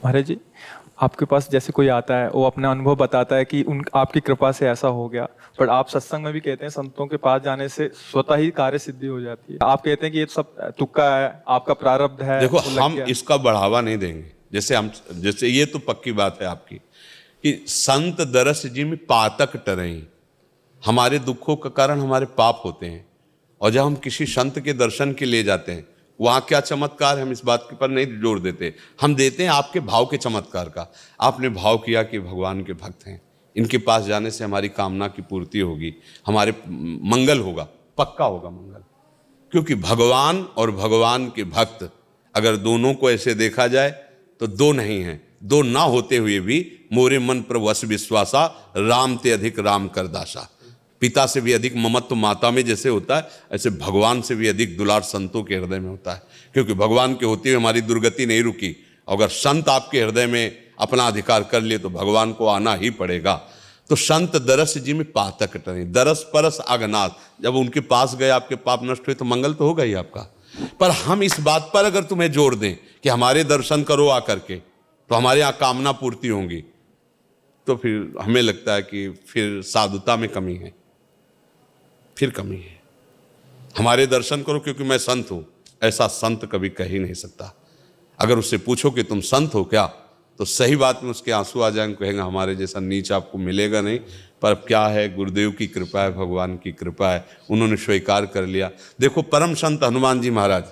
महाराज जी, आपके पास जैसे कोई आता है वो अपना अनुभव बताता है कि उन आपकी कृपा से ऐसा हो गया, पर आप सत्संग में भी कहते हैं संतों के पास जाने से स्वतः ही कार्य सिद्धि हो जाती है। आप कहते हैं कि ये सब तुक्का है, आपका प्रारब्ध है, देखो, वो लग हम गया। इसका बढ़ावा नहीं देंगे। जैसे ये तो पक्की बात है आपकी कि संत दरस जी में पातक टरई, हमारे दुखों का कारण हमारे पाप होते हैं। और जब हम किसी संत के दर्शन के लिए जाते हैं, वहां क्या चमत्कार है, हम इस बात के पर नहीं जोर देते। हम देते हैं आपके भाव के चमत्कार का। आपने भाव किया कि भगवान के भक्त हैं, इनके पास जाने से हमारी कामना की पूर्ति होगी, हमारे मंगल होगा, पक्का होगा मंगल। क्योंकि भगवान और भगवान के भक्त अगर दोनों को ऐसे देखा जाए तो दो नहीं हैं। दो ना होते हुए भी मोरे मन पर वश विश्वासा, राम ते अधिक राम कर दासा। पिता से भी अधिक ममत्व माता में जैसे होता है, ऐसे भगवान से भी अधिक दुलार संतों के हृदय में होता है। क्योंकि भगवान के होते हुए हमारी दुर्गति नहीं रुकी। अगर संत आपके हृदय में अपना अधिकार कर लिए तो भगवान को आना ही पड़ेगा। तो संत दरस जी में पातक टरे, दरस परस अगनाथ। जब उनके पास गए, आपके पाप नष्ट हुए, तो मंगल तो होगा ही आपका। पर हम इस बात पर अगर तुम्हें जोर दें कि हमारे दर्शन करो आकर के, तो हमारे यहाँ कामना पूर्ति होंगी, तो फिर हमें लगता है कि फिर साधुता में कमी है, फिर कमी है। हमारे दर्शन करो क्योंकि मैं संत हूं, ऐसा संत कभी कह ही नहीं सकता। अगर उससे पूछो कि तुम संत हो क्या, तो सही बात में उसके आंसू आ जाएंगे, कहेंगे हमारे जैसा नीच आपको मिलेगा नहीं। पर क्या है, गुरुदेव की कृपा है, भगवान की कृपा है, उन्होंने स्वीकार कर लिया। देखो, परम संत हनुमान जी महाराज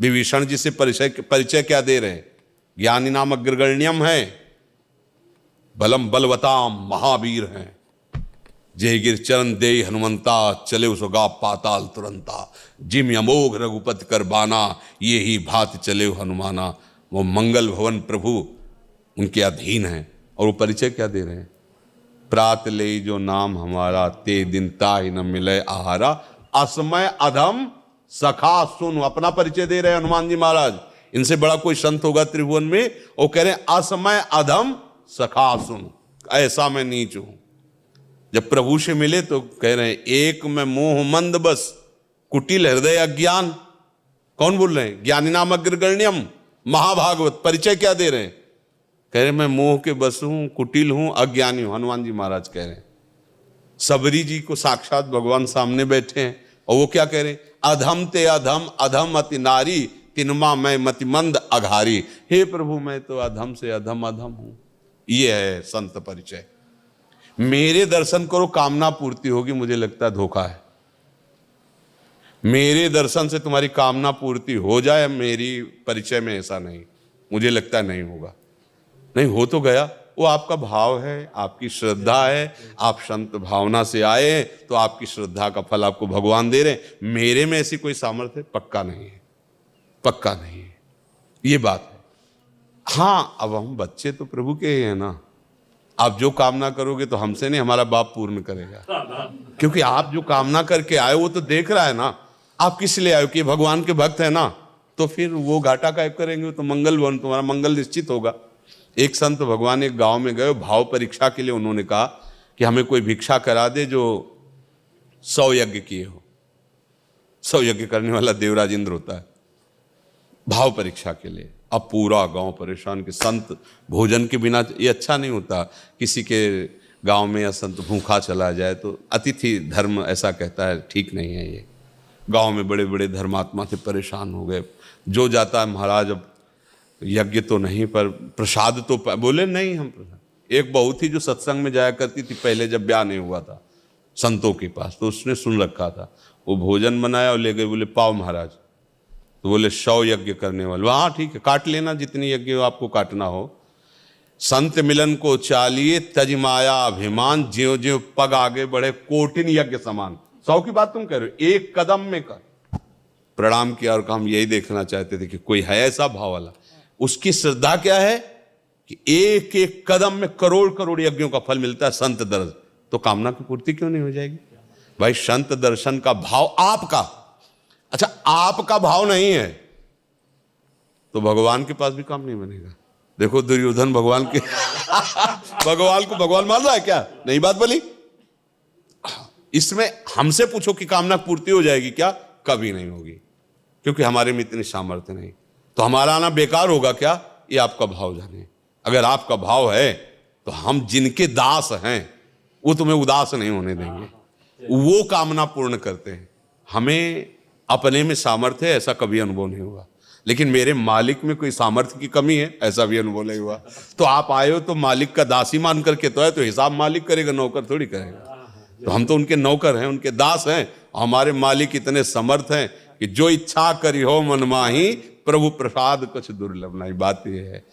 विभीषण जी से परिचय क्या दे रहे हैं? ज्ञानी नाम अग्रगण्यम है, बलम बलवताम महावीर हैं, जय गिर चरण दे हनुमंता, चले उसगा पाताल तुरंता, जिम अमोघ रघुपति कर बाना, ये ही भात चले हनुमाना। वो मंगल भवन प्रभु उनके अधीन हैं। और वो परिचय क्या दे रहे हैं? प्रात ले जो नाम हमारा, ते दिन ताहि न मिले आहारा, असमय अधम सखा सुन। अपना परिचय दे रहे हैं हनुमान जी महाराज। इनसे बड़ा कोई संत होगा त्रिभुवन में? वो कह रहे हैं असमय अधम सखा सुन, ऐसा मैं नीच हूं। जब प्रभु से मिले तो कह रहे हैं एक में मोह मंद बस, कुटिल हृदय अज्ञान। कौन बोल रहे हैं? ज्ञानी नाम अग्रगण्यम महाभागवत। परिचय क्या दे रहे हैं? कह रहे मैं मोह के बस हूं, कुटिल हूं, अज्ञानी हूं। हनुमान जी महाराज कह रहे हैं। सबरी जी को साक्षात भगवान सामने बैठे हैं और वो क्या कह रहे हैं? अधम ते अधम, अधम अति नारी, तिनमा मैं मतिमंद अघारी। हे प्रभु, मैं तो अधम से अधम अधम हूं। ये है संत परिचय। मेरे दर्शन करो कामना पूर्ति होगी, मुझे लगता है धोखा है। मेरे दर्शन से तुम्हारी कामना पूर्ति हो जाए, मेरी परिचय में ऐसा नहीं, मुझे लगता है नहीं होगा। नहीं हो तो गया, वो आपका भाव है, आपकी श्रद्धा है। आप संत भावना से आए तो आपकी श्रद्धा का फल आपको भगवान दे रहे हैं। मेरे में ऐसी कोई सामर्थ्य पक्का नहीं है, पक्का नहीं है, ये बात है। हाँ, अब हम बच्चे तो प्रभु के ही हैं ना। आप जो कामना करोगे तो हमसे नहीं, हमारा बाप पूर्ण करेगा। क्योंकि आप जो कामना करके आए वो तो देख रहा है ना। आप किस लिए आए? कि भगवान के भक्त है ना, तो फिर वो घाटा कायब करेंगे तो मंगल भवन, तुम्हारा मंगल निश्चित होगा। एक संत भगवान एक गांव में गए, भाव परीक्षा के लिए। उन्होंने कहा कि हमें कोई भिक्षा करा दे जो 100 यज्ञ किए हो। 100 यज्ञ करने वाला देवराज इंद्र होता है, भाव परीक्षा के लिए। अब पूरा गांव परेशान कि संत भोजन के बिना, ये अच्छा नहीं होता। किसी के गांव में या संत भूखा चला जाए तो अतिथि धर्म ऐसा कहता है, ठीक नहीं है ये। गांव में बड़े बड़े धर्मात्मा थे, परेशान हो गए। जो जाता है महाराज, अब यज्ञ तो नहीं पर प्रसाद तो बोले नहीं हम प्रसाद। एक बहू थी जो सत्संग में जाया करती थी पहले, जब ब्याह नहीं हुआ था संतों के पास, तो उसने सुन रखा था। वो भोजन बनाया और ले गए, बोले पाओ महाराज। तो बोले 100 यज्ञ करने वाले। हाँ ठीक है, काट लेना जितनी यज्ञ आपको काटना हो। संत मिलन को चालिए, तज माया अभिमान, ज्यो ज्यो पग आगे बढ़े, कोटिन यज्ञ समान। 100 की बात तुम कह रहे हो, एक कदम में कर। प्रणाम किया और हम यही देखना चाहते थे कि कोई है ऐसा भाव वाला। उसकी श्रद्धा क्या है कि एक एक कदम में करोड़ करोड़ यज्ञों का फल मिलता है संत दर्शन। तो कामना की पूर्ति क्यों नहीं हो जाएगी भाई? संत दर्शन का भाव आपका, अच्छा आपका भाव नहीं है तो भगवान के पास भी काम नहीं बनेगा। देखो दुर्योधन भगवान के भगवान को भगवान मान रहा है क्या? नहीं बात बोली। इसमें हमसे पूछो कि कामना पूर्ति हो जाएगी क्या? कभी नहीं होगी, क्योंकि हमारे में इतनी सामर्थ्य नहीं। तो हमारा आना बेकार होगा क्या? ये आपका भाव जाने। अगर आपका भाव है तो हम जिनके दास हैं वो तुम्हें उदास नहीं होने देंगे, वो कामना पूर्ण करते हैं। हमें अपने में सामर्थ्य है ऐसा कभी अनुभव नहीं हुआ, लेकिन मेरे मालिक में कोई सामर्थ्य की कमी है ऐसा भी अनुभव नहीं हुआ। तो आप आए हो तो मालिक का दासी मान करके तो है, तो हिसाब मालिक करेगा, नौकर थोड़ी करेगा। तो हम तो उनके नौकर हैं, उनके दास हैं। हमारे मालिक इतने समर्थ हैं कि जो इच्छा करी हो मन माही, प्रभु प्रसाद कुछ दुर्लभ नहीं। बात ये है।